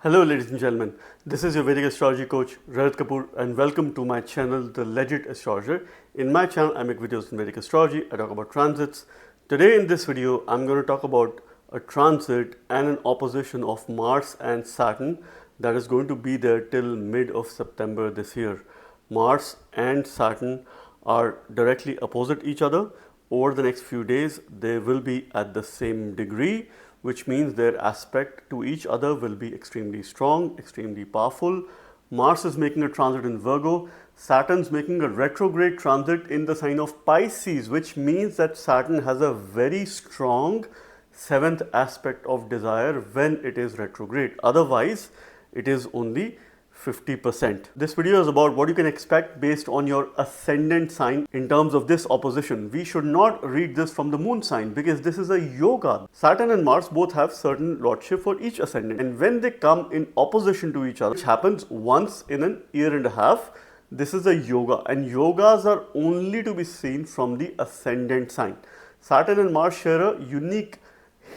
Hello ladies and gentlemen, this is your Vedic astrology coach Rajat Kapoor and welcome to my channel The Legit Astrologer. In my channel I make videos on Vedic astrology, I talk about transits. Today in this video I'm going to talk about a transit and an opposition of Mars and Saturn that is going to be there till mid of September this year. Mars and Saturn are directly opposite each other. Over the next few days they will be at the same degree, which means their aspect to each other will be extremely strong, extremely powerful. Mars is making a transit in Virgo, Saturn's making a retrograde transit in the sign of Pisces, which means that Saturn has a very strong seventh aspect of desire when it is retrograde. Otherwise, it is only 50%. This video is about what you can expect based on your ascendant sign in terms of this opposition. We should not read this from the moon sign because this is a yoga. Saturn and Mars both have certain lordship for each ascendant, and when they come in opposition to each other, which happens once in an year and a half, this is a yoga, and yogas are only to be seen from the ascendant sign. Saturn and Mars share a unique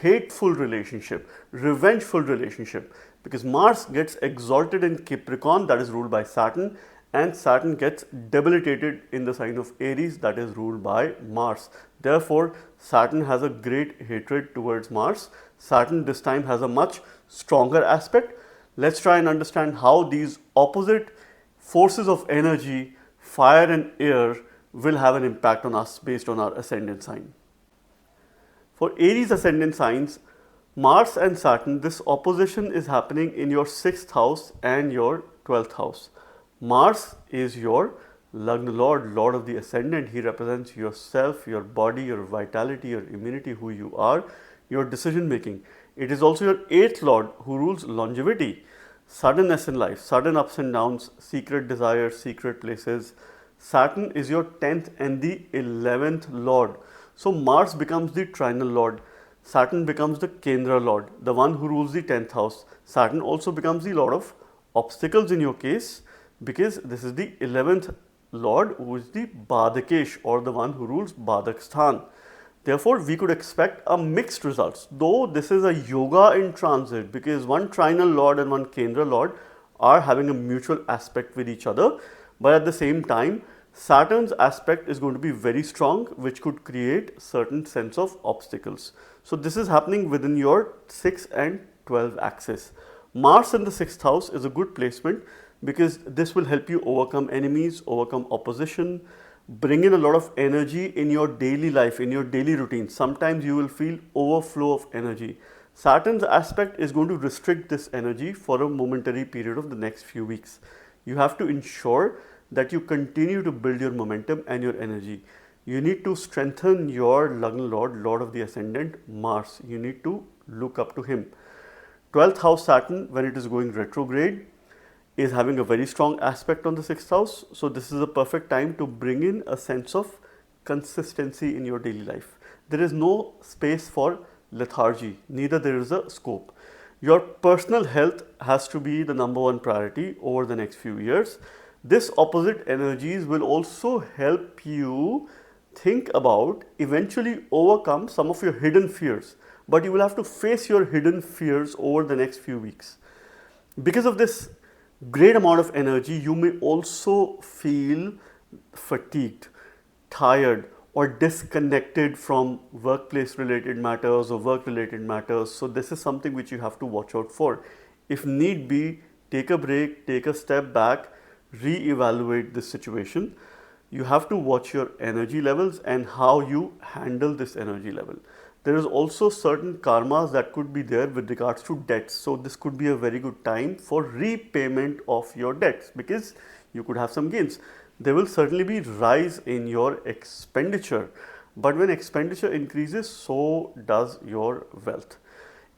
hateful relationship, revengeful relationship, because Mars gets exalted in Capricorn, that is ruled by Saturn, and Saturn gets debilitated in the sign of Aries, that is ruled by Mars. Therefore, Saturn has a great hatred towards Mars. Saturn this time has a much stronger aspect. Let's try and understand how these opposite forces of energy, fire and air, will have an impact on us based on our ascendant sign. For Aries ascendant signs, Mars and Saturn, this opposition is happening in your 6th house and your 12th house. Mars is your Lagna Lord, Lord of the Ascendant. He represents yourself, your body, your vitality, your immunity, who you are, your decision making. It is also your 8th Lord who rules longevity, suddenness in life, sudden ups and downs, secret desires, secret places. Saturn is your 10th and the 11th Lord. So Mars becomes the trinal Lord. Saturn becomes the Kendra Lord, the one who rules the 10th house. Saturn also becomes the Lord of obstacles in your case, because this is the 11th Lord who is the Badakesh, or the one who rules Badakstan. Therefore, we could expect a mixed results, though this is a yoga in transit, because one trinal Lord and one Kendra Lord are having a mutual aspect with each other, but at the same time, Saturn's aspect is going to be very strong, which could create certain sense of obstacles. So this is happening within your 6 and 12 axis. Mars in the 6th house is a good placement because this will help you overcome enemies, overcome opposition, bring in a lot of energy in your daily life, in your daily routine. Sometimes you will feel overflow of energy. Saturn's aspect is going to restrict this energy for a momentary period of the next few weeks. You have to ensure that you continue to build your momentum and your energy. You need to strengthen your Lagna Lord, Lord of the Ascendant, Mars. You need to look up to him. 12th house Saturn, when it is going retrograde, is having a very strong aspect on the 6th house. So this is a perfect time to bring in a sense of consistency in your daily life. There is no space for lethargy, neither there is a scope. Your personal health has to be the number one priority over the next few years. This opposite energies will also help you think about eventually overcome some of your hidden fears, but you will have to face your hidden fears over the next few weeks. Because of this great amount of energy, you may also feel fatigued, tired, or disconnected from workplace related matters or work related matters. So this is something which you have to watch out for. If need be, take a break, take a step back, re-evaluate this situation. You have to watch your energy levels and how you handle this energy level. There is also certain karmas that could be there with regards to debts. So this could be a very good time for repayment of your debts because you could have some gains. There will certainly be rise in your expenditure, but when expenditure increases, so does your wealth.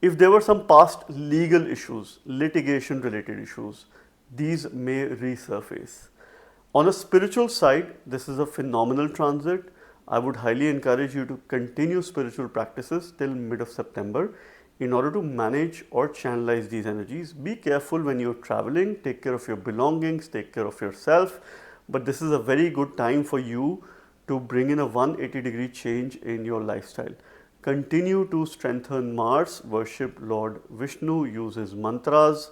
If there were some past legal issues, litigation related issues, these may resurface. On a spiritual side, this is a phenomenal transit. I would highly encourage you to continue spiritual practices till mid of September in order to manage or channelize these energies. Be careful when you're traveling, take care of your belongings, take care of yourself, but this is a very good time for you to bring in a 180-degree change in your lifestyle. Continue to strengthen Mars, worship Lord Vishnu, use his mantras,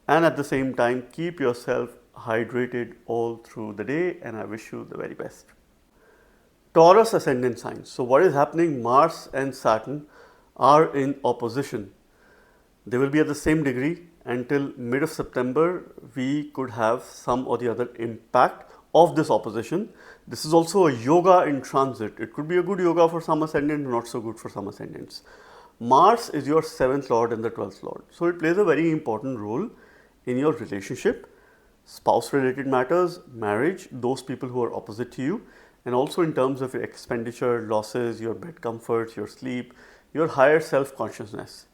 and at the same time keep yourself hydrated all through the day, and I wish you the very best. Taurus ascendant signs. So what is happening? Mars and Saturn are in opposition. They will be at the same degree until mid of September. We could have some or the other impact of this opposition. This is also a yoga in transit. It could be a good yoga for some ascendant, not so good for some ascendants. Mars is your 7th lord and the 12th lord. So it plays a very important role in your relationship, spouse related matters, marriage, those people who are opposite to you, and also in terms of your expenditure, losses, your bed comforts, your sleep, your higher self consciousness.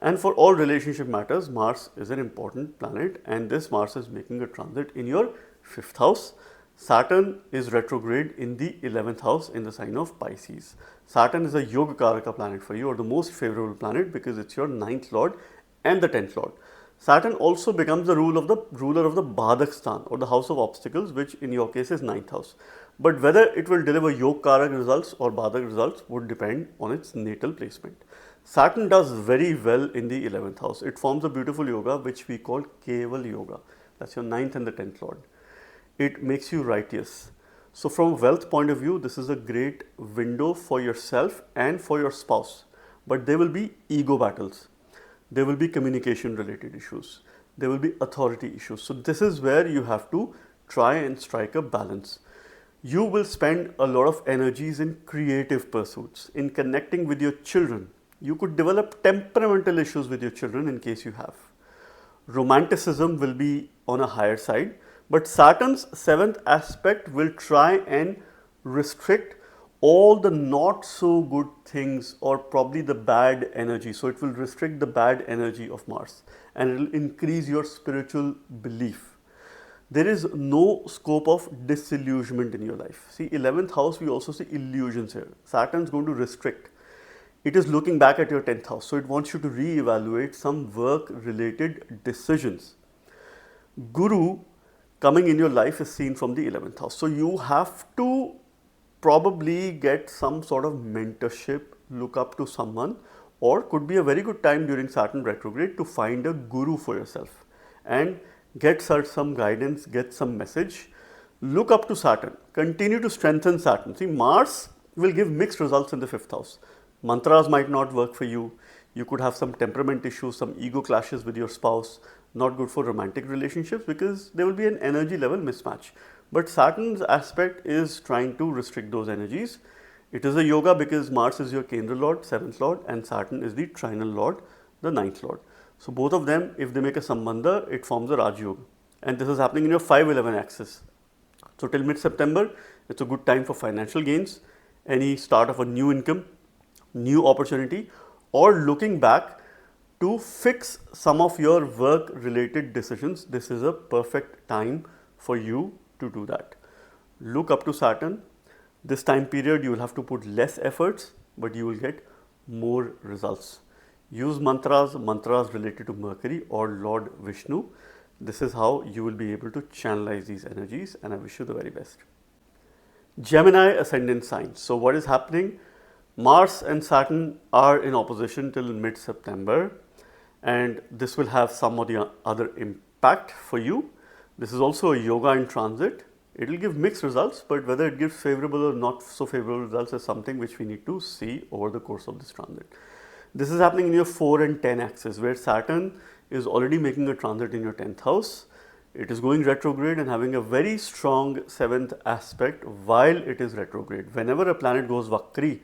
And for all relationship matters, Mars is an important planet, and this Mars is making a transit in your 5th house. Saturn is retrograde in the 11th house in the sign of Pisces. Saturn is a Yoga Karaka planet for you, or the most favorable planet, because it's your 9th lord and the 10th lord. Saturn also becomes the ruler of the Badak Stan, or the house of obstacles, which in your case is 9th house. But whether it will deliver Yoga Karak results or Badak results would depend on its natal placement. Saturn does very well in the 11th house. It forms a beautiful yoga which we call Keval Yoga. That's your 9th and the 10th lord. It makes you righteous. So from a wealth point of view, this is a great window for yourself and for your spouse. But there will be ego battles. There will be communication related issues. There will be authority issues. So this is where you have to try and strike a balance. You will spend a lot of energies in creative pursuits, in connecting with your children. You could develop temperamental issues with your children in case you have. Romanticism will be on a higher side, but Saturn's 7th aspect will try and restrict all the not so good things, or probably the bad energy. So it will restrict the bad energy of Mars, and it will increase your spiritual belief. There is no scope of disillusionment in your life. See, 11th house, we also see illusions here. Saturn is going to restrict. It is looking back at your 10th house. So it wants you to reevaluate some work related decisions. Guru coming in your life is seen from the 11th house. So you have to probably get some sort of mentorship, look up to someone, or could be a very good time during Saturn retrograde to find a guru for yourself and get some guidance, get some message. Look up to Saturn, continue to strengthen Saturn. See, Mars will give mixed results in the 5th house. Mantras might not work for you. You could have some temperament issues, some ego clashes with your spouse. Not good for romantic relationships because there will be an energy level mismatch. But Saturn's aspect is trying to restrict those energies. It is a yoga because Mars is your Kendra Lord, 7th Lord, and Saturn is the Trinal Lord, the 9th Lord. So both of them, if they make a Sambandha, it forms a Raj Yoga. And this is happening in your 5-11 axis. So till mid-September, it's a good time for financial gains, any start of a new income, new opportunity, or looking back to fix some of your work related decisions. This is a perfect time for you to do that. Look up to Saturn. This time period you will have to put less efforts, but you will get more results. Use mantras related to Mercury or Lord Vishnu. This is how you will be able to channelize these energies, and I wish you the very best. Gemini ascendant signs. So what is happening? Mars and Saturn are in opposition till mid-September, and this will have some or the other impact for you. This is also a yoga in transit. It will give mixed results, but whether it gives favorable or not so favorable results is something which we need to see over the course of this transit. This is happening in your 4 and 10 axis, where Saturn is already making a transit in your 10th house. It is going retrograde and having a very strong 7th aspect while it is retrograde. Whenever a planet goes Vakri,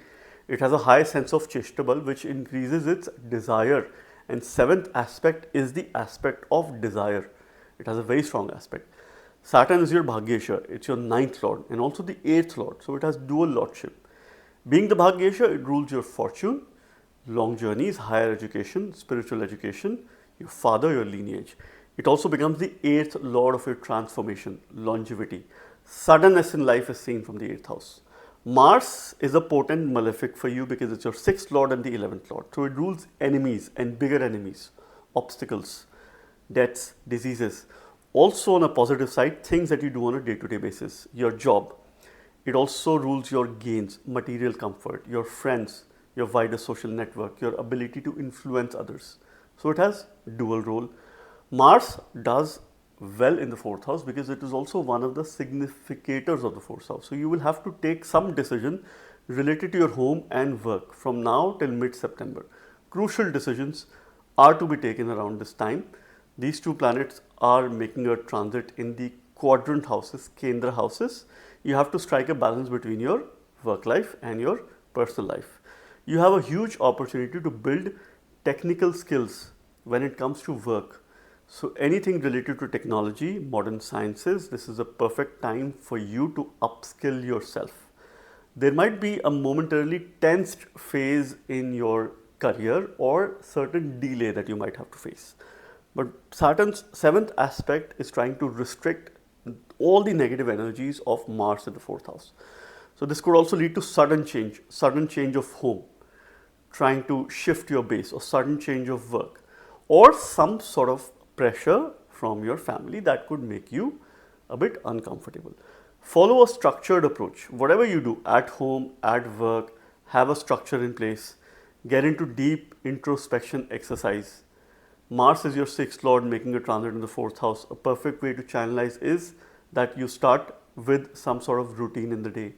it has a high sense of Cheshtabal, which increases its desire. And 7th aspect is the aspect of desire. It has a very strong aspect. Saturn is your Bhagyesha, it's your 9th lord and also the 8th lord. So it has dual lordship. Being the Bhagyesha, it rules your fortune, long journeys, higher education, spiritual education, your father, your lineage. It also becomes the 8th lord of your transformation, longevity. Suddenness in life is seen from the 8th house. Mars is a potent malefic for you because it's your 6th lord and the 11th lord. So it rules enemies and bigger enemies, obstacles, deaths, diseases. Also on a positive side, things that you do on a day-to-day basis, your job. It also rules your gains, material comfort, your friends, your wider social network, your ability to influence others. So it has dual role. Mars does well in the fourth house because it is also one of the significators of the fourth house. So you will have to take some decision related to your home and work from now till mid-September. Crucial decisions are to be taken around this time. These two planets are making a transit in the quadrant houses, Kendra houses. You have to strike a balance between your work life and your personal life. You have a huge opportunity to build technical skills when it comes to work. So anything related to technology, modern sciences, this is a perfect time for you to upskill yourself. There might be a momentarily tensed phase in your career or certain delay that you might have to face. But Saturn's seventh aspect is trying to restrict all the negative energies of Mars in the fourth house. So this could also lead to sudden change of home, trying to shift your base, or sudden change of work, or some sort of pressure from your family that could make you a bit uncomfortable. Follow a structured approach. Whatever you do at home, at work, have a structure in place. Get into deep introspection exercise. Mars is your sixth lord making a transit in the fourth house. A perfect way to channelize is that you start with some sort of routine in the day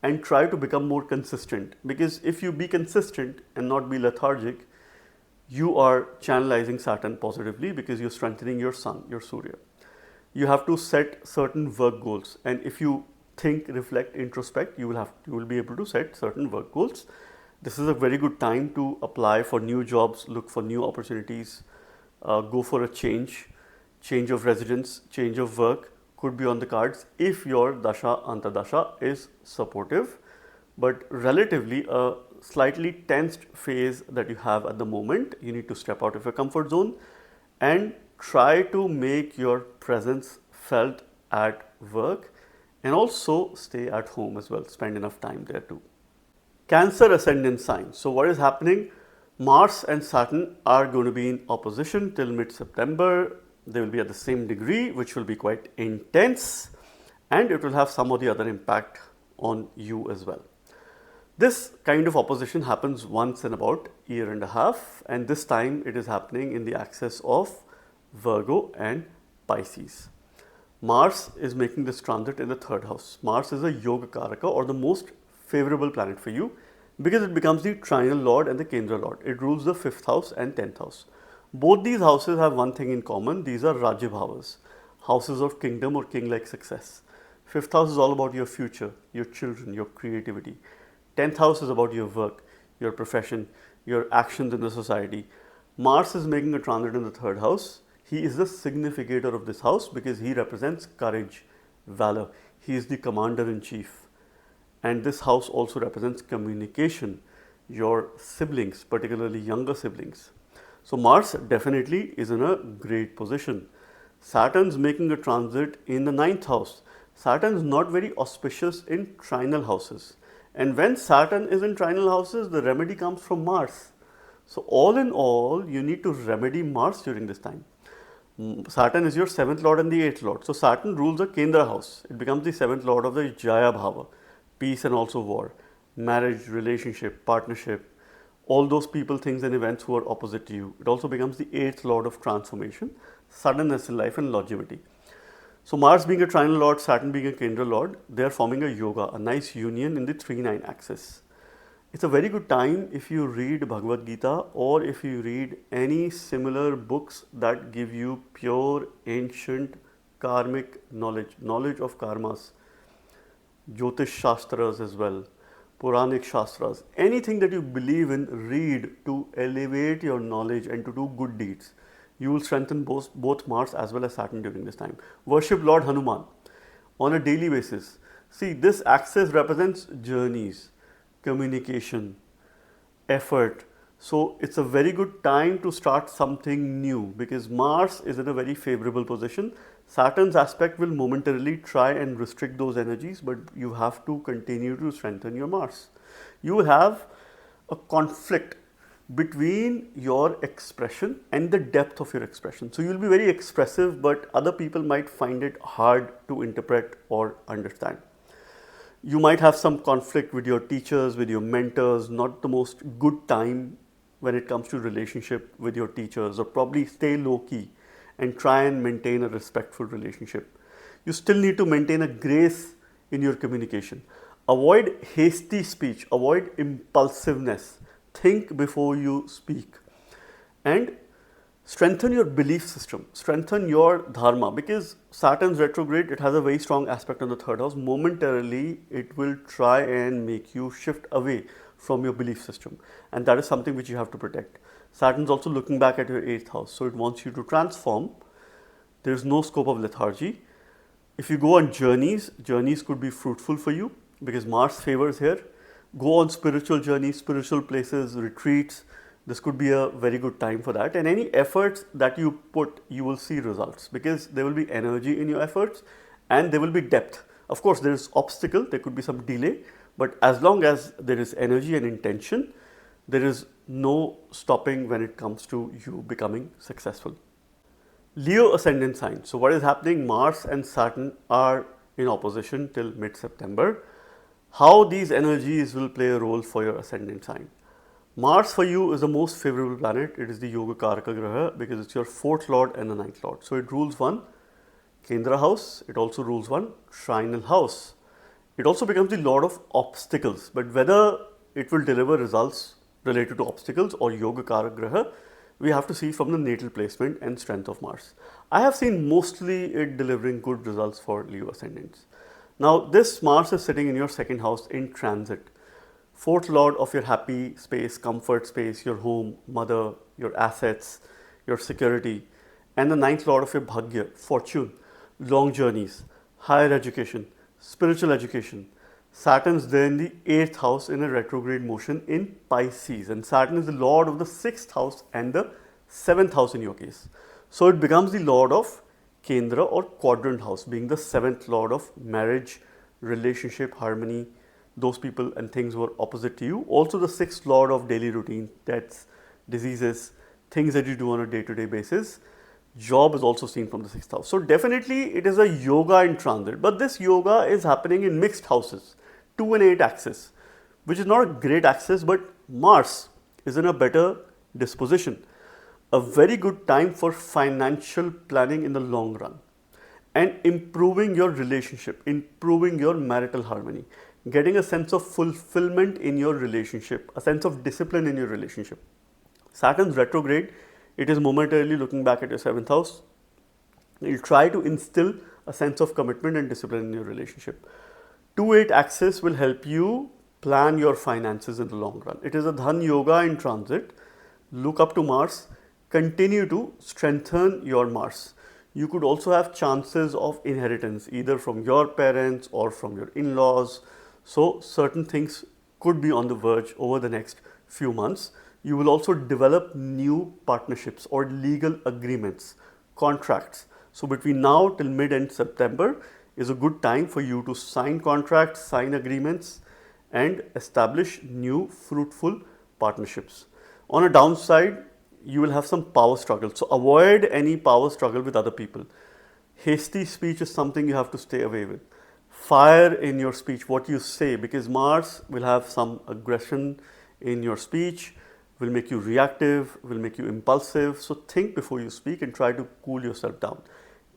and try to become more consistent, because if you be consistent and not be lethargic, you are channelizing Saturn positively because you're strengthening your sun, your Surya. You have to set certain work goals, and if you think, reflect, introspect, you will be able to set certain work goals. This is a very good time to apply for new jobs, look for new opportunities, go for a change of residence, change of work could be on the cards if your dasha antardasha is supportive. But relatively a slightly tensed phase that you have at the moment, you need to step out of your comfort zone and try to make your presence felt at work, and also stay at home as well, spend enough time there too. Cancer ascendant sign. So what is happening? Mars and Saturn are going to be in opposition till mid-September. They will be at the same degree, which will be quite intense, and it will have some of the other impact on you as well. This kind of opposition happens once in about a year and a half, and this time it is happening in the axis of Virgo and Pisces. Mars is making this transit in the third house. Mars is a Yoga Karaka, or the most favorable planet for you, because it becomes the trinal lord and the Kendra lord. It rules the 5th house and 10th house. Both these houses have one thing in common. These are Rajya Bhavas, houses of kingdom or king-like success. 5th house is all about your future, your children, your creativity. 10th house is about your work, your profession, your actions in the society. Mars is making a transit in the 3rd house. He is the significator of this house because he represents courage, valor. He is the commander-in-chief. And this house also represents communication, your siblings, particularly younger siblings. So Mars definitely is in a great position. Saturn's making a transit in the 9th house. Saturn's not very auspicious in trinal houses. And when Saturn is in trinal houses, the remedy comes from Mars. So all in all, you need to remedy Mars during this time. Saturn is your 7th lord and the 8th lord. So Saturn rules the Kendra house. It becomes the 7th lord of the Jaya Bhava, peace and also war, marriage, relationship, partnership, all those people, things and events who are opposite to you. It also becomes the 8th lord of transformation, suddenness in life and longevity. So Mars being a trinal lord, Saturn being a Kendra lord, they are forming a yoga, a nice union in the 3-9 axis. It's a very good time if you read Bhagavad Gita, or if you read any similar books that give you pure ancient karmic knowledge of karmas, Jyotish Shastras as well, Puranic Shastras, anything that you believe in, read to elevate your knowledge and to do good deeds. You will strengthen both Mars as well as Saturn during this time. Worship Lord Hanuman on a daily basis. See, this axis represents journeys, communication, effort. So it's a very good time to start something new because Mars is in a very favorable position. Saturn's aspect will momentarily try and restrict those energies, but you have to continue to strengthen your Mars. You have a conflict between your expression and the depth of your expression. So you'll be very expressive, but other people might find it hard to interpret or understand. You might have some conflict with your teachers, with your mentors, not the most good time when it comes to relationship with your teachers, or probably stay low key and try and maintain a respectful relationship. You still need to maintain a grace in your communication. Avoid hasty speech, avoid impulsiveness. Think before you speak. And strengthen your belief system, strengthen your dharma, because Saturn's retrograde, it has a very strong aspect on the third house. Momentarily, it will try and make you shift away from your belief system, and that is something which you have to protect. Saturn's also looking back at your 8th house, so it wants you to transform. There is no scope of lethargy. If you go on journeys, journeys could be fruitful for you because Mars favors here. Go on spiritual journeys, spiritual places, retreats. This could be a very good time for that. And any efforts that you put, you will see results because there will be energy in your efforts and there will be depth. Of course, there is obstacle, there could be some delay, but as long as there is energy and intention, there is no stopping when it comes to you becoming successful. Leo ascendant sign. So what is happening? Mars and Saturn are in opposition till mid-September. How these energies will play a role for your ascendant sign? Mars for you is the most favorable planet. It is the Yoga Karaka Graha because it's your 4th lord and the 9th lord. So it rules one Kendra house. It also rules one trinal house. It also becomes the lord of obstacles. But whether it will deliver results related to obstacles or Yoga Karaka Graha, we have to see from the natal placement and strength of Mars. I have seen mostly it delivering good results for Leo ascendants. Now this Mars is sitting in your 2nd house in transit. 4th lord of your happy space, comfort space, your home, mother, your assets, your security, and the 9th lord of your bhagya, fortune, long journeys, higher education, spiritual education. Saturn's there in the 8th house in a retrograde motion in Pisces, and Saturn is the lord of the 6th house and the 7th house in your case. So it becomes the lord of Kendra or quadrant house, being the 7th lord of marriage, relationship, harmony, those people and things were opposite to you. Also the 6th lord of daily routine, deaths, diseases, things that you do on a day-to-day basis. Job is also seen from the 6th house. So definitely it is a yoga in transit, but this yoga is happening in mixed houses, 2 and 8 axis, which is not a great axis, but Mars is in a better disposition. A very good time for financial planning in the long run and improving your relationship, improving your marital harmony, getting a sense of fulfillment in your relationship, a sense of discipline in your relationship. Saturn's retrograde, it is momentarily looking back at your 7th house. You'll try to instill a sense of commitment and discipline in your relationship. 2-8 axis will help you plan your finances in the long run. It is a Dhan Yoga in transit. Look up to Mars. Continue to strengthen your Mars. You could also have chances of inheritance either from your parents or from your in-laws. So certain things could be on the verge over the next few months. You will also develop new partnerships or legal agreements, contracts. So between now till mid and September is a good time for you to sign contracts, sign agreements and establish new fruitful partnerships. On a downside, you will have some power struggle. So avoid any power struggle with other people. Hasty speech is something you have to stay away with. Fire in your speech, what you say, because Mars will have some aggression in your speech, will make you reactive, will make you impulsive. So think before you speak and try to cool yourself down.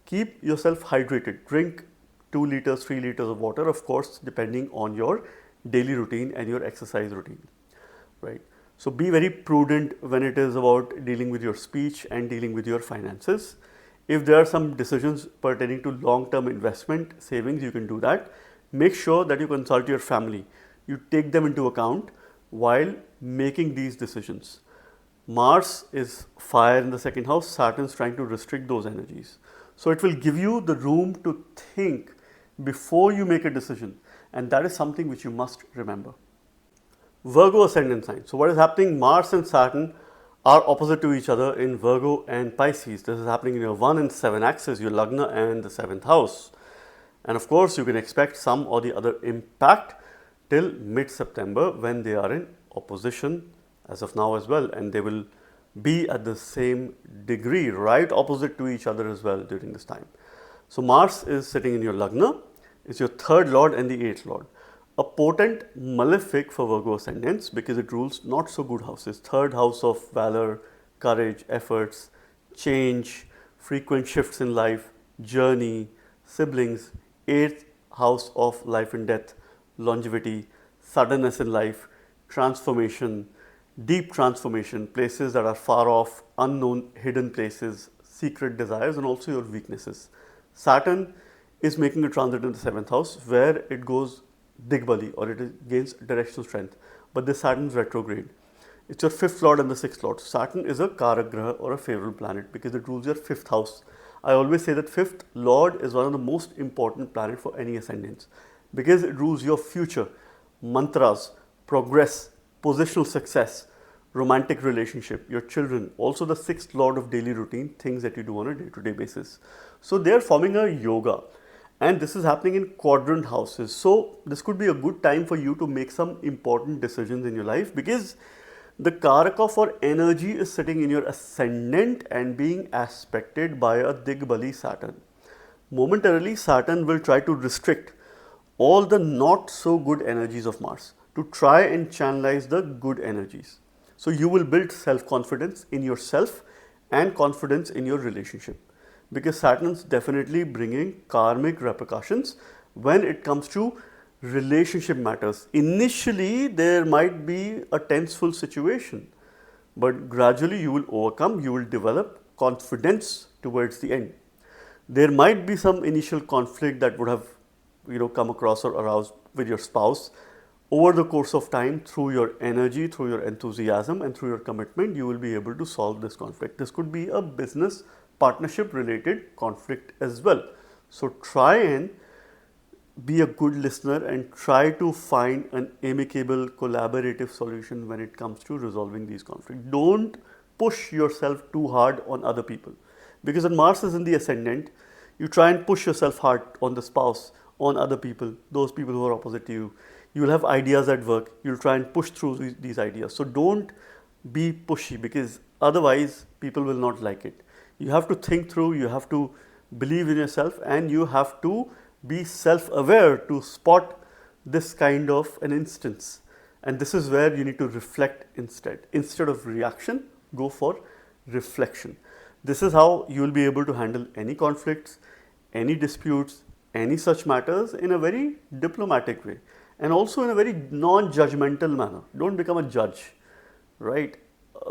Keep yourself hydrated. Drink 2 liters, 3 liters of water, of course, depending on your daily routine and your exercise routine, right? So be very prudent when it is about dealing with your speech and dealing with your finances. If there are some decisions pertaining to long-term investment savings, you can do that. Make sure that you consult your family. You take them into account while making these decisions. Mars is fire in the 2nd house. Saturn is trying to restrict those energies. So it will give you the room to think before you make a decision. And that is something which you must remember. Virgo ascendant sign. So what is happening? Mars and Saturn are opposite to each other in Virgo and Pisces. This is happening in your 1 and 7 axis, your Lagna and the 7th house. And of course, you can expect some or the other impact till mid-September when they are in opposition as of now as well. And they will be at the same degree, right opposite to each other as well during this time. So Mars is sitting in your Lagna. It's your 3rd lord and the 8th lord. A potent malefic for Virgo ascendants because it rules not so good houses. 3rd house of valor, courage, efforts, change, frequent shifts in life, journey, siblings, 8th house of life and death, longevity, suddenness in life, transformation, deep transformation, places that are far off, unknown, hidden places, secret desires, and also your weaknesses. Saturn is making a transit in the 7th house where it goes digbali, or it gains directional strength. But this Saturn's retrograde. It's your 5th lord and the 6th lord. Saturn is a Karak Graha or a favorable planet because it rules your 5th house. I always say that 5th lord is one of the most important planet for any ascendants because it rules your future, mantras, progress, positional success, romantic relationship, your children, also the 6th lord of daily routine, things that you do on a day-to-day basis. So they are forming a yoga, and this is happening in quadrant houses. So this could be a good time for you to make some important decisions in your life because the Karaka for energy is sitting in your ascendant and being aspected by a Digbali Saturn. Momentarily, Saturn will try to restrict all the not so good energies of Mars to try and channelize the good energies. So you will build self-confidence in yourself and confidence in your relationship because Saturn's definitely bringing karmic repercussions when it comes to relationship matters. Initially, there might be a tenseful situation, but gradually you will overcome, you will develop confidence towards the end. There might be some initial conflict that would have come across or aroused with your spouse. Over the course of time, through your energy, through your enthusiasm and through your commitment, you will be able to solve this conflict. This could be a business partnership related conflict as well. So try and be a good listener and try to find an amicable, collaborative solution when it comes to resolving these conflicts. Don't push yourself too hard on other people because when Mars is in the ascendant, you try and push yourself hard on the spouse, on other people, those people who are opposite to you. You will have ideas at work, you'll try and push through these ideas. So don't be pushy because otherwise people will not like it. You have to think through, you have to believe in yourself, and you have to be self-aware to spot this kind of an instance. And this is where you need to reflect instead. Instead of reaction, go for reflection. This is how you will be able to handle any conflicts, any disputes, any such matters in a very diplomatic way and also in a very non-judgmental manner. Don't become a judge, right?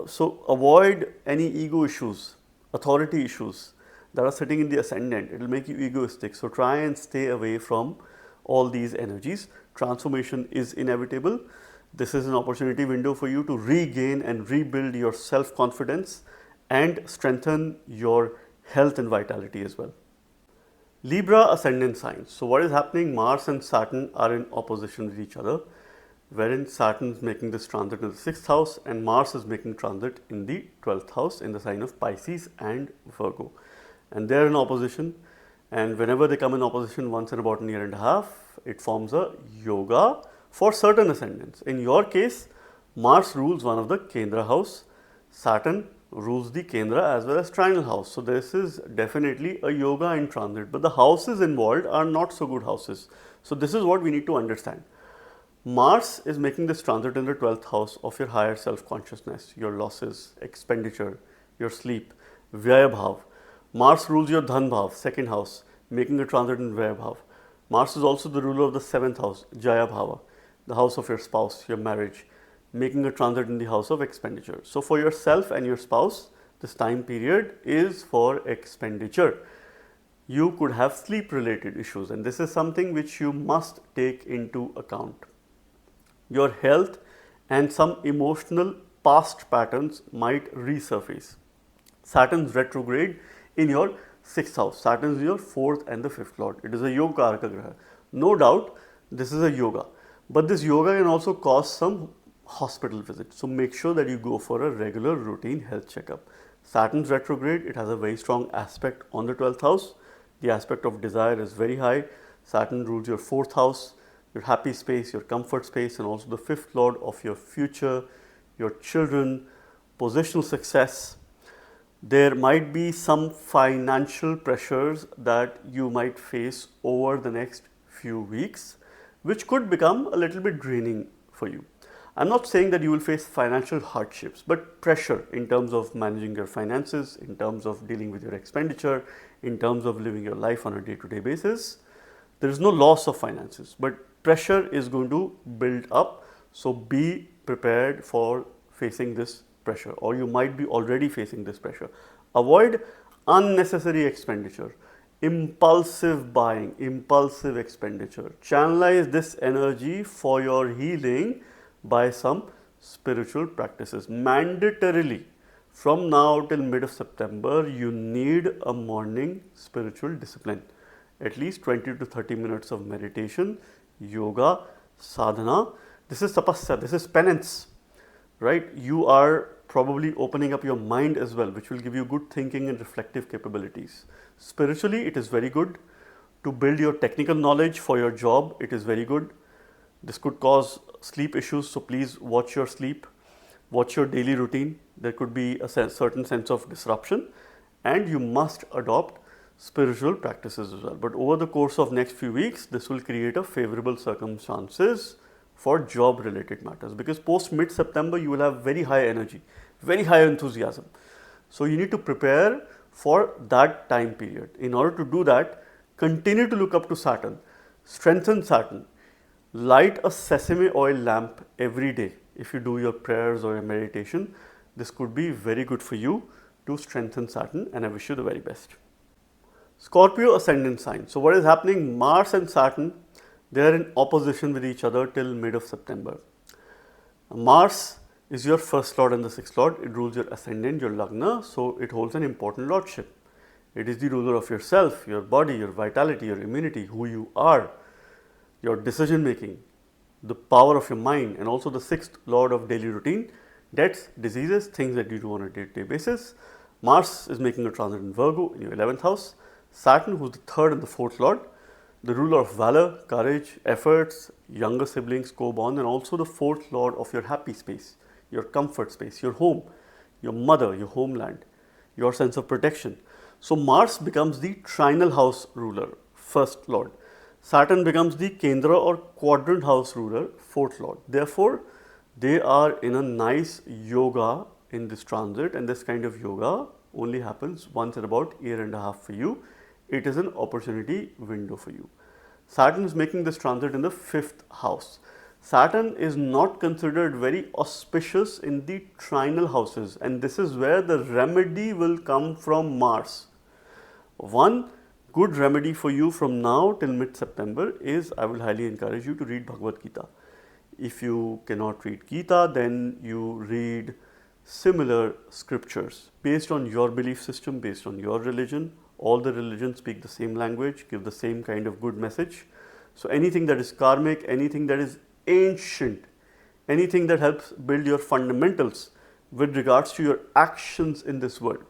So avoid any ego issues, authority issues that are sitting in the ascendant. It will make you egoistic. So try and stay away from all these energies. Transformation is inevitable. This is an opportunity window for you to regain and rebuild your self-confidence and strengthen your health and vitality as well. Libra ascendant signs. So what is happening? Mars and Saturn are in opposition with each other, wherein Saturn is making this transit in the 6th house and Mars is making transit in the 12th house in the sign of Pisces and Virgo. And they are in opposition, and whenever they come in opposition once in about a year and a half, it forms a yoga for certain ascendants. In your case, Mars rules one of the Kendra house, Saturn rules the Kendra as well as Trinal house. So this is definitely a yoga in transit, but the houses involved are not so good houses. So this is what we need to understand. Mars is making this transit in the 12th house of your higher self-consciousness, your losses, expenditure, your sleep, Vyaya Bhav. Mars rules your Dhan Bhav, 2nd house, making a transit in Vyaya Bhav. Mars is also the ruler of the 7th house, Jaya Bhava, the house of your spouse, your marriage, making a transit in the house of expenditure. So for yourself and your spouse, this time period is for expenditure. You could have sleep related issues, and this is something which you must take into account. Your health and some emotional past patterns might resurface. Saturn's retrograde in your 6th house. Saturn is your 4th and the 5th lord. It is a yoga karaka graha. No doubt this is a yoga, but this yoga can also cause some hospital visits. So make sure that you go for a regular routine health checkup. Saturn's retrograde, it has a very strong aspect on the 12th house. The aspect of desire is very high. Saturn rules your 4th house, your happy space, your comfort space, and also the 5th lord of your future, your children, positional success. There might be some financial pressures that you might face over the next few weeks, which could become a little bit draining for you. I'm not saying that you will face financial hardships, but pressure in terms of managing your finances, in terms of dealing with your expenditure, in terms of living your life on a day-to-day basis. There is no loss of finances, but pressure is going to build up. So be prepared for facing this pressure, or you might be already facing this pressure. Avoid unnecessary expenditure, impulsive buying, impulsive expenditure. Channelize this energy for your healing by some spiritual practices. Mandatorily, from now till mid of September, you need a morning spiritual discipline. At least 20 to 30 minutes of meditation, yoga, sadhana. This is tapasya, this is penance, right? You are probably opening up your mind as well, which will give you good thinking and reflective capabilities. Spiritually, it is very good. To build your technical knowledge for your job, it is very good. This could cause sleep issues, so please watch your sleep, watch your daily routine. There could be a certain sense of disruption, and you must adopt spiritual practices as well. But over the course of next few weeks, this will create a favorable circumstances for job related matters, because post mid September you will have very high energy, very high enthusiasm. So you need to prepare for that time period. In order to do that, continue to look up to Saturn, strengthen Saturn, light a sesame oil lamp every day. If you do your prayers or your meditation, this could be very good for you to strengthen Saturn, and I wish you the very best. Scorpio ascendant sign. So what is happening? Mars and Saturn, they are in opposition with each other till mid of September. Mars is your first lord and the sixth lord. It rules your ascendant, your lagna, so it holds an important lordship. It is the ruler of yourself, your body, your vitality, your immunity, who you are, your decision making, the power of your mind, and also the sixth lord of daily routine, debts, diseases, things that you do on a day-to-day basis. Mars is making a transit in Virgo in your 11th house. Saturn, who is the third and the fourth lord, the ruler of valor, courage, efforts, younger siblings, co-born, and also the fourth lord of your happy space, your comfort space, your home, your mother, your homeland, your sense of protection. So Mars becomes the trinal house ruler, first lord. Saturn becomes the Kendra or quadrant house ruler, fourth lord. Therefore, they are in a nice yoga in this transit, and this kind of yoga only happens once in about a year and a half for you. It is an opportunity window for you. Saturn is making this transit in the fifth house. Saturn is not considered very auspicious in the trinal houses, and this is where the remedy will come from Mars. One good remedy for you from now till mid-September is, I will highly encourage you to read Bhagavad Gita. If you cannot read Gita, then you read similar scriptures based on your belief system, based on your religion. All the religions speak the same language, give the same kind of good message. So anything that is karmic, anything that is ancient, anything that helps build your fundamentals with regards to your actions in this world.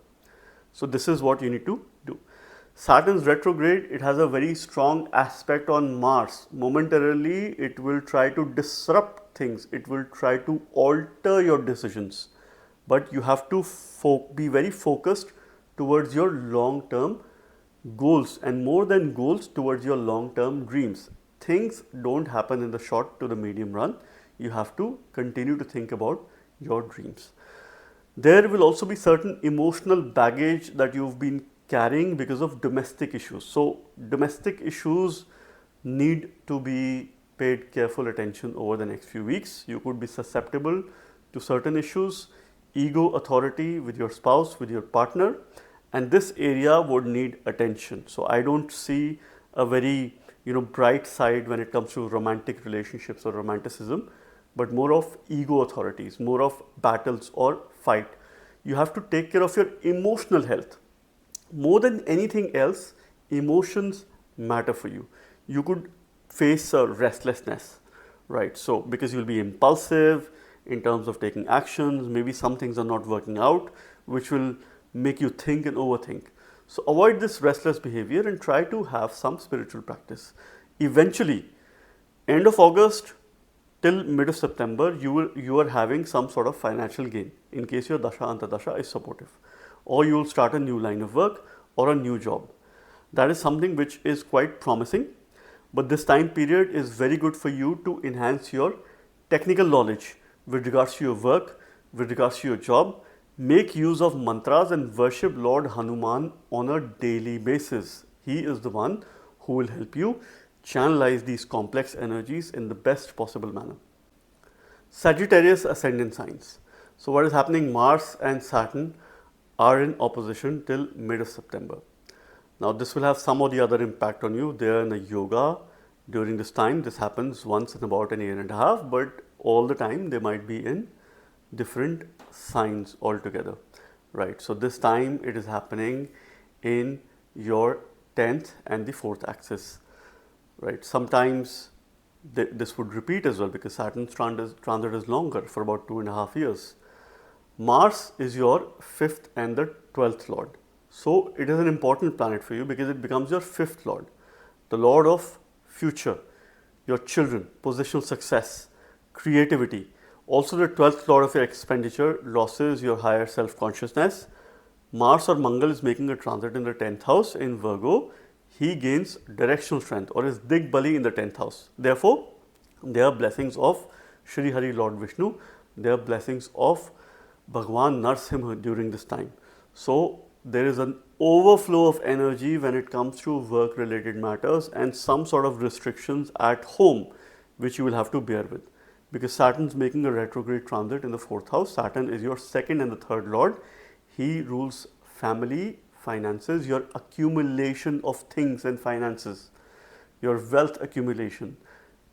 So this is what you need to do. Saturn's retrograde, it has a very strong aspect on Mars. Momentarily, it will try to disrupt things. It will try to alter your decisions. But you have to be very focused towards your long-term goals, and more than goals, towards your long-term dreams. Things don't happen in the short to the medium run. You have to continue to think about your dreams. There will also be certain emotional baggage that you've been carrying because of domestic issues. So domestic issues need to be paid careful attention over the next few weeks. You could be susceptible to certain issues, ego, authority with your spouse, with your partner, and this area would need attention. So I don't see a very bright side when it comes to romantic relationships or romanticism, but more of ego authorities, more of battles or fight. You have to take care of your emotional health. More than anything else, emotions matter for you. You could face a restlessness, right? So because you'll be impulsive in terms of taking actions, maybe some things are not working out, which will make you think and overthink. So avoid this restless behavior and try to have some spiritual practice. Eventually, end of August till mid of September, you are having some sort of financial gain in case your Dasha Antardasha is supportive, or you will start a new line of work or a new job. That is something which is quite promising, but this time period is very good for you to enhance your technical knowledge, with regards to your work, with regards to your job. Make use of mantras and worship Lord Hanuman on a daily basis. He is the one who will help you channelize these complex energies in the best possible manner. Sagittarius ascendant signs. So what is happening? Mars and Saturn are in opposition till mid of September. Now this will have some or the other impact on you. They are in a yoga during this time. This happens once in about an year and a half, but all the time they might be in different signs altogether, right? So this time it is happening in your 10th and the 4th axis, right? Sometimes this would repeat as well because Saturn's transit is longer for about 2.5 years. Mars is your 5th and the 12th lord. So it is an important planet for you because it becomes your 5th lord, the lord of future, your children, positional success, creativity. Also the 12th lord of your expenditure, losses, your higher self-consciousness. Mars or Mangal is making a transit in the 10th house in Virgo. He gains directional strength or is Digbali in the 10th house. Therefore, there are blessings of Shri Hari Lord Vishnu. There are blessings of Bhagwan Narsimha during this time. So there is an overflow of energy when it comes to work related matters and some sort of restrictions at home which you will have to bear with. Because Saturn is making a retrograde transit in the 4th house. Saturn is your 2nd and the 3rd lord. He rules family, finances, your accumulation of things and finances, your wealth accumulation,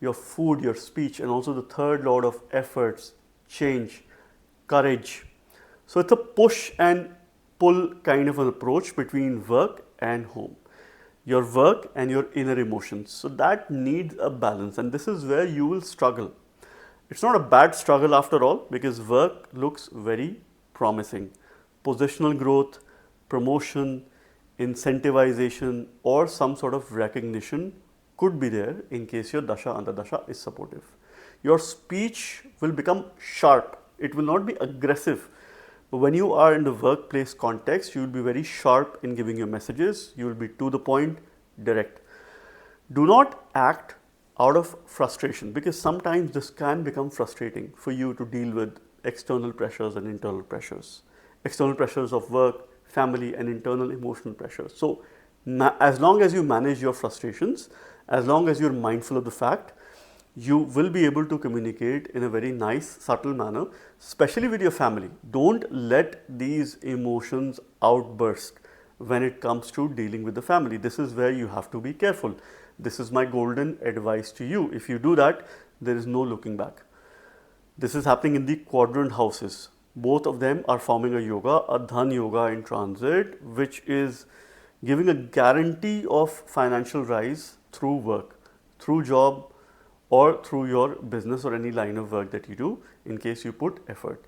your food, your speech, and also the 3rd lord of efforts, change, courage. So it's a push and pull kind of an approach between work and home, your work and your inner emotions. So that needs a balance, and this is where you will struggle. It's not a bad struggle after all because work looks very promising. Positional growth, promotion, incentivization, or some sort of recognition could be there in case your Dasha Antardasha is supportive. Your speech will become sharp. It will not be aggressive. But when you are in the workplace context, you will be very sharp in giving your messages. You will be to the point, direct. Do not act out of frustration because sometimes this can become frustrating for you to deal with external pressures and internal pressures. External pressures of work, family, and internal emotional pressures. So as long as you manage your frustrations, as long as you're mindful of the fact, you will be able to communicate in a very nice, subtle manner, especially with your family. Don't let these emotions outburst when it comes to dealing with the family. This is where you have to be careful. This is my golden advice to you. If you do that, there is no looking back. This is happening in the quadrant houses. Both of them are forming a yoga, a Dhan yoga in transit, which is giving a guarantee of financial rise through work, through job, or through your business or any line of work that you do in case you put effort.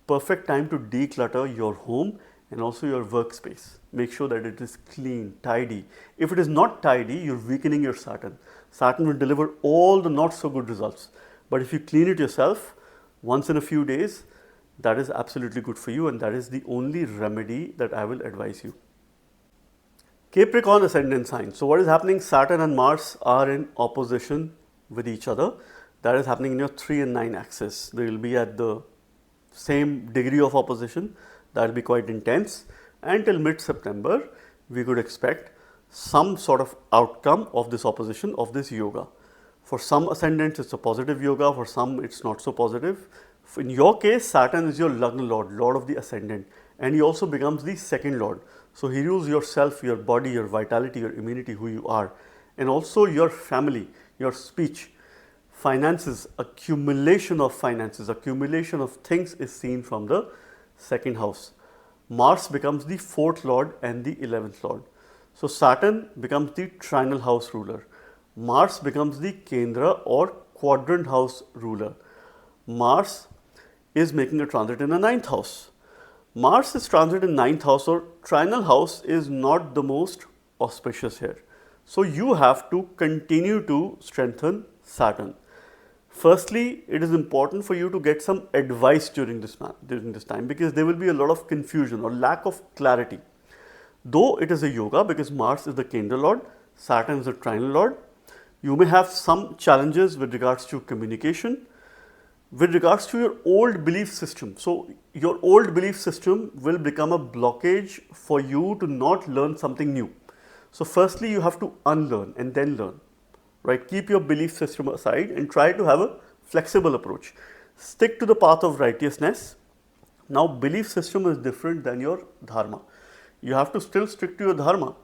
Perfect time to declutter your home and also your workspace. Make sure that it is clean, tidy. If it is not tidy, you're weakening your Saturn. Saturn will deliver all the not so good results. But if you clean it yourself once in a few days, that is absolutely good for you, and that is the only remedy that I will advise you. Capricorn ascendant sign. So what is happening? Saturn and Mars are in opposition with each other. That is happening in your 3 and 9 axis. They will be at the same degree of opposition. That will be quite intense. Until mid-September, we could expect some sort of outcome of this opposition, of this yoga. For some ascendants, it's a positive yoga. For some, it's not so positive. In your case, Saturn is your Lagna Lord, Lord of the ascendant. And he also becomes the 2nd Lord. So he rules yourself, your body, your vitality, your immunity, who you are. And also your family, your speech, finances, accumulation of finances, accumulation of things is seen from the 2nd house. Mars becomes the 4th Lord and the 11th Lord. So Saturn becomes the trinal house ruler. Mars becomes the Kendra or quadrant house ruler. Mars is making a transit in the 9th house. Mars is transit in 9th house or trinal house is not the most auspicious here. So you have to continue to strengthen Saturn. Firstly, it is important for you to get some advice during this time because there will be a lot of confusion or lack of clarity. Though it is a yoga because Mars is the Kendra Lord, Saturn is the trinal Lord, you may have some challenges with regards to communication, With regards to your old belief system, so your old belief system will become a blockage for you to not learn something new. So firstly, you have to unlearn and then learn, right? Keep your belief system aside and try to have a flexible approach. Stick to the path of righteousness. Now, belief system is different than your dharma. You have to still stick to your dharma,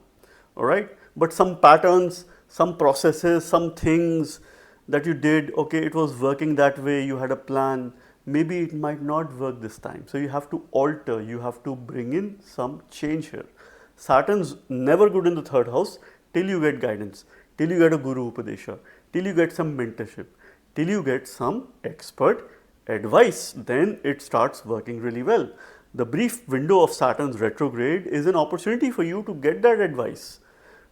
all right? But some patterns, some processes, some things that you did, okay, it was working that way, you had a plan, maybe it might not work this time. So you have to alter, you have to bring in some change here. Saturn's never good in the third house till you get guidance, till you get a guru upadesha, till you get some mentorship, till you get some expert advice, then it starts working really well. The brief window of Saturn's retrograde is an opportunity for you to get that advice,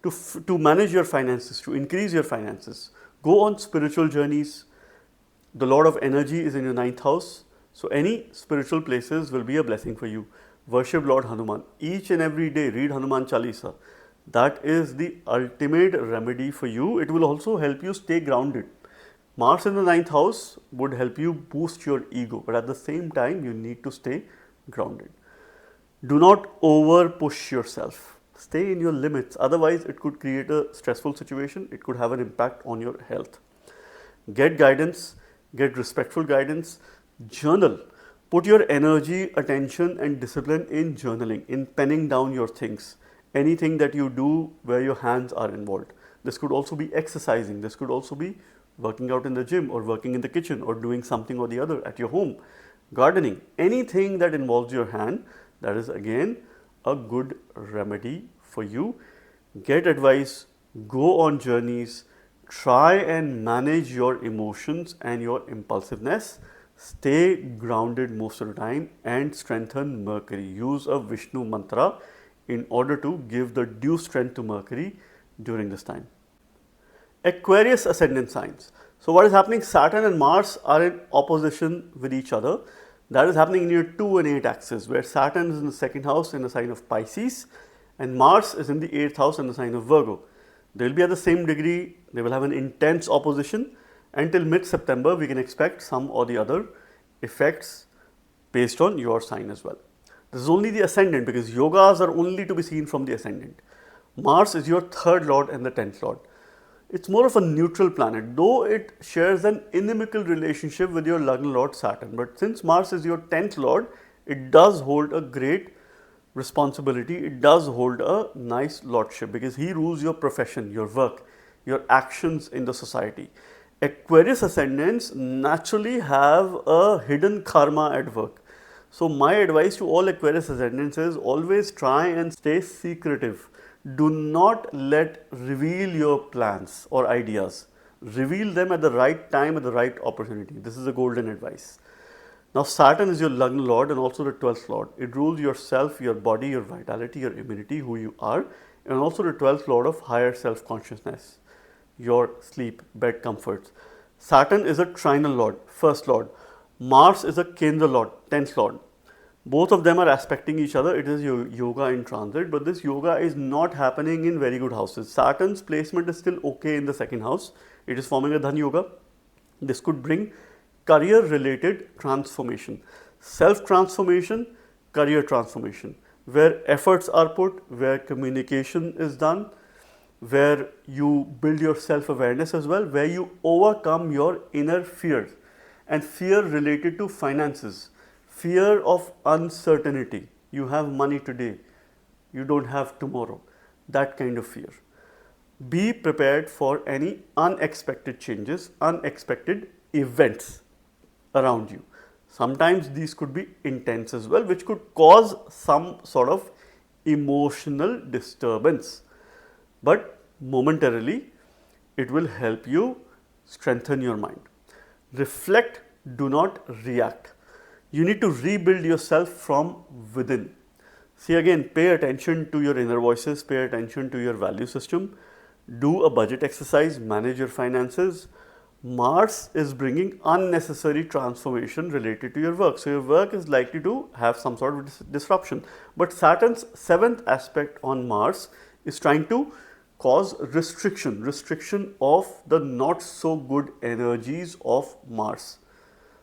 to manage your finances, to increase your finances. Go on spiritual journeys. The Lord of Energy is in your 9th house. So any spiritual places will be a blessing for you. Worship Lord Hanuman. Each and every day read Hanuman Chalisa. That is the ultimate remedy for you. It will also help you stay grounded. Mars in the 9th house would help you boost your ego, but at the same time you need to stay grounded. Do not over push yourself. Stay in your limits, otherwise it could create a stressful situation, it could have an impact on your health. Get guidance, get respectful guidance, journal. Put your energy, attention and discipline in journaling, in penning down your things. Anything that you do where your hands are involved. This could also be exercising, this could also be working out in the gym or working in the kitchen or doing something or the other at your home. Gardening, anything that involves your hand, that is again a good remedy for you. Get advice, go on journeys, try and manage your emotions and your impulsiveness. Stay grounded most of the time and strengthen Mercury. Use a Vishnu mantra in order to give the due strength to Mercury during this time. Aquarius ascendant signs. So what is happening? Saturn and Mars are in opposition with each other. That is happening in your 2 and 8 axis, where Saturn is in the 2nd house in the sign of Pisces and Mars is in the 8th house in the sign of Virgo. They will be at the same degree, they will have an intense opposition. Until mid-September, we can expect some or the other effects based on your sign as well. This is only the ascendant because yogas are only to be seen from the ascendant. Mars is your 3rd lord and the 10th lord. It's more of a neutral planet, though it shares an inimical relationship with your Lagna Lord Saturn. But since Mars is your 10th Lord, it does hold a great responsibility. It does hold a nice lordship because he rules your profession, your work, your actions in the society. Aquarius ascendants naturally have a hidden karma at work. So my advice to all Aquarius ascendants is always try and stay secretive. Do not reveal your plans or ideas. Reveal them at the right time, at the right opportunity. This is a golden advice. Now Saturn is your Lagna Lord and also the 12th Lord. It rules yourself, your body, your vitality, your immunity, who you are, and also the 12th Lord of higher self-consciousness, your sleep, bed comforts. Saturn is a trinal Lord, 1st Lord. Mars is a Kendra Lord, 10th Lord. Both of them are aspecting each other. It is yoga in transit, but this yoga is not happening in very good houses. Saturn's placement is still okay in the 2nd house. It is forming a Dhan yoga. This could bring career related transformation, self transformation, career transformation, where efforts are put, where communication is done, where you build your self awareness as well, where you overcome your inner fears and fear related to finances. Fear of uncertainty. You have money today, you don't have tomorrow. That kind of fear. Be prepared for any unexpected changes, unexpected events around you. Sometimes these could be intense as well, which could cause some sort of emotional disturbance. But momentarily, it will help you strengthen your mind. Reflect, do not react. You need to rebuild yourself from within. See again, pay attention to your inner voices, pay attention to your value system, do a budget exercise, manage your finances. Mars is bringing unnecessary transformation related to your work. So your work is likely to have some sort of disruption. But Saturn's 7th aspect on Mars is trying to cause restriction of the not so good energies of Mars.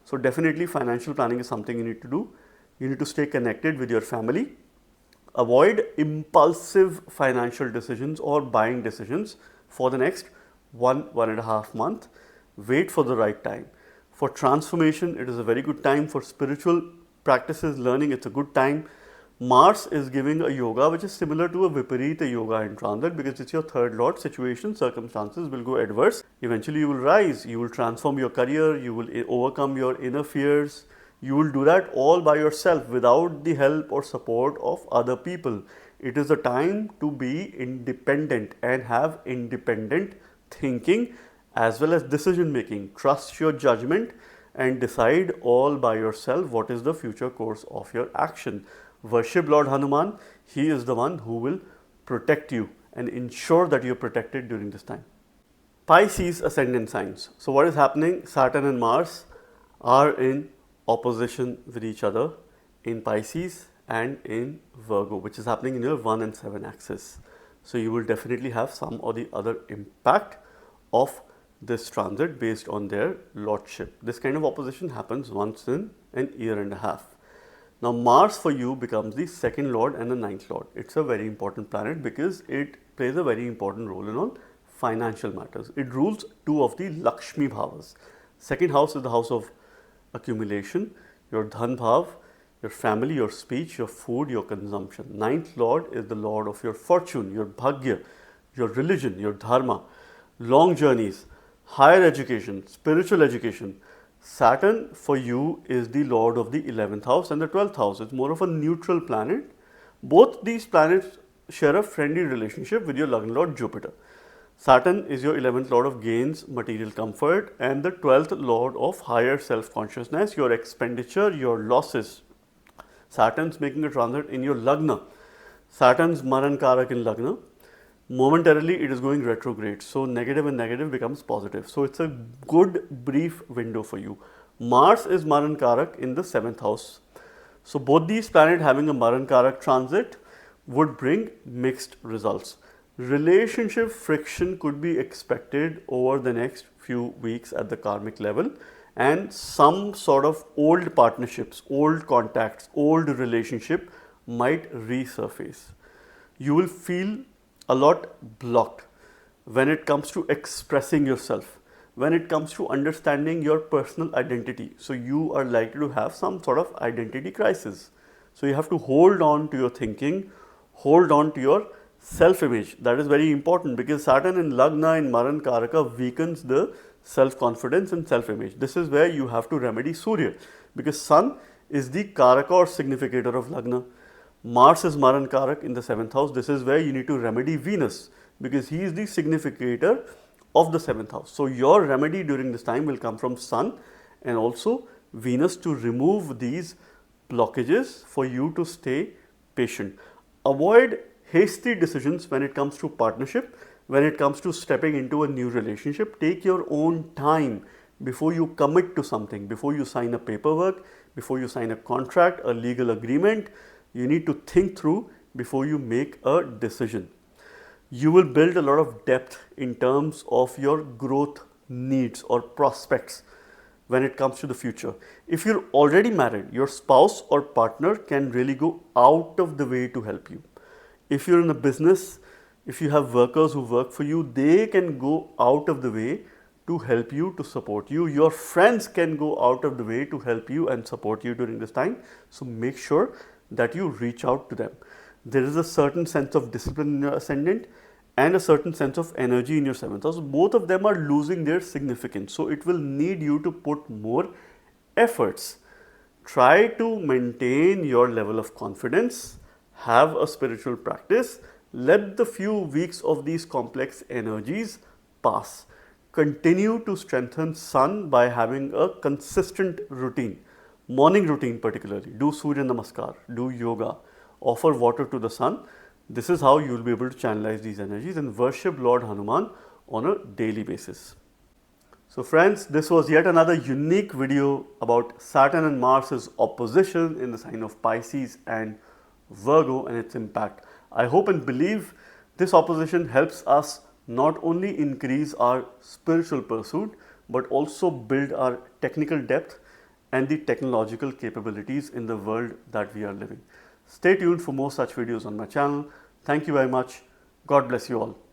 So definitely financial planning is something you need to do. You need to stay connected with your family. Avoid impulsive financial decisions or buying decisions for the next 1.5 month. Wait for the right time. For transformation, it is a very good time. For spiritual practices, learning, it's a good time. Mars is giving a yoga which is similar to a Viparita yoga in transit, because it's your third lord. Situation, circumstances will go adverse. Eventually you will rise, you will transform your career, you will overcome your inner fears. You will do that all by yourself without the help or support of other people. It is a time to be independent and have independent thinking as well as decision making. Trust your judgment and decide all by yourself what is the future course of your action. Worship Lord Hanuman. He is the one who will protect you and ensure that you are protected during this time. Pisces ascendant signs. So what is happening? Saturn and Mars are in opposition with each other in Pisces and in Virgo, which is happening in your 1 and 7 axis. So you will definitely have some or the other impact of this transit based on their lordship. This kind of opposition happens once in an year and a half. Now Mars for you becomes the second lord and the ninth lord. It's a very important planet because it plays a very important role in all financial matters. It rules 2 of the Lakshmi bhavas. Second house is the house of accumulation, your dhan bhav, your family, your speech, your food, your consumption. Ninth lord is the lord of your fortune, your bhagya, your religion, your dharma, long journeys, higher education, spiritual education. Saturn for you is the lord of the 11th house and the 12th house. It's more of a neutral planet. Both these planets share a friendly relationship with your Lagna lord Jupiter. Saturn is your 11th lord of gains, material comfort, and the 12th lord of higher self-consciousness, your expenditure, your losses. Saturn's making a transit in your Lagna. Saturn's Maran Karak in Lagna. Momentarily it is going retrograde, so negative and negative becomes positive. So it's a good brief window for you. Mars is Maran Karak in the 7th house. So both these planets having a Maran Karak transit would bring mixed results. Relationship friction could be expected over the next few weeks at the karmic level, and some sort of old partnerships, old contacts, old relationship might resurface. You will feel a lot blocked when it comes to expressing yourself, when it comes to understanding your personal identity. So you are likely to have some sort of identity crisis. So you have to hold on to your thinking, hold on to your self-image. That is very important because Saturn in Lagna in Maran Karaka weakens the self-confidence and self-image. This is where you have to remedy Surya, because Sun is the Karaka or significator of Lagna. Mars is Maran Karak in the 7th house. This is where you need to remedy Venus, because he is the significator of the 7th house. So your remedy during this time will come from Sun and also Venus to remove these blockages for you to stay patient. Avoid hasty decisions when it comes to partnership, when it comes to stepping into a new relationship. Take your own time before you commit to something, before you sign a paperwork, before you sign a contract, a legal agreement. You need to think through before you make a decision. You will build a lot of depth in terms of your growth needs or prospects when it comes to the future. If you're already married, your spouse or partner can really go out of the way to help you. If you're in a business, if you have workers who work for you, they can go out of the way to help you, to support you. Your friends can go out of the way to help you and support you during this time. So make sure that you reach out to them. There is a certain sense of discipline in your ascendant and a certain sense of energy in your 7th house. Both of them are losing their significance. So it will need you to put more efforts. Try to maintain your level of confidence, have a spiritual practice, let the few weeks of these complex energies pass. Continue to strengthen Sun by having a consistent routine. Morning routine particularly, do Surya Namaskar, do yoga, offer water to the sun. This is how you will be able to channelize these energies and worship Lord Hanuman on a daily basis. So friends, this was yet another unique video about Saturn and Mars's opposition in the sign of Pisces and Virgo and its impact. I hope and believe this opposition helps us not only increase our spiritual pursuit but also build our technical depth and the technological capabilities in the world that we are living. Stay tuned for more such videos on my channel. Thank you very much. God bless you all.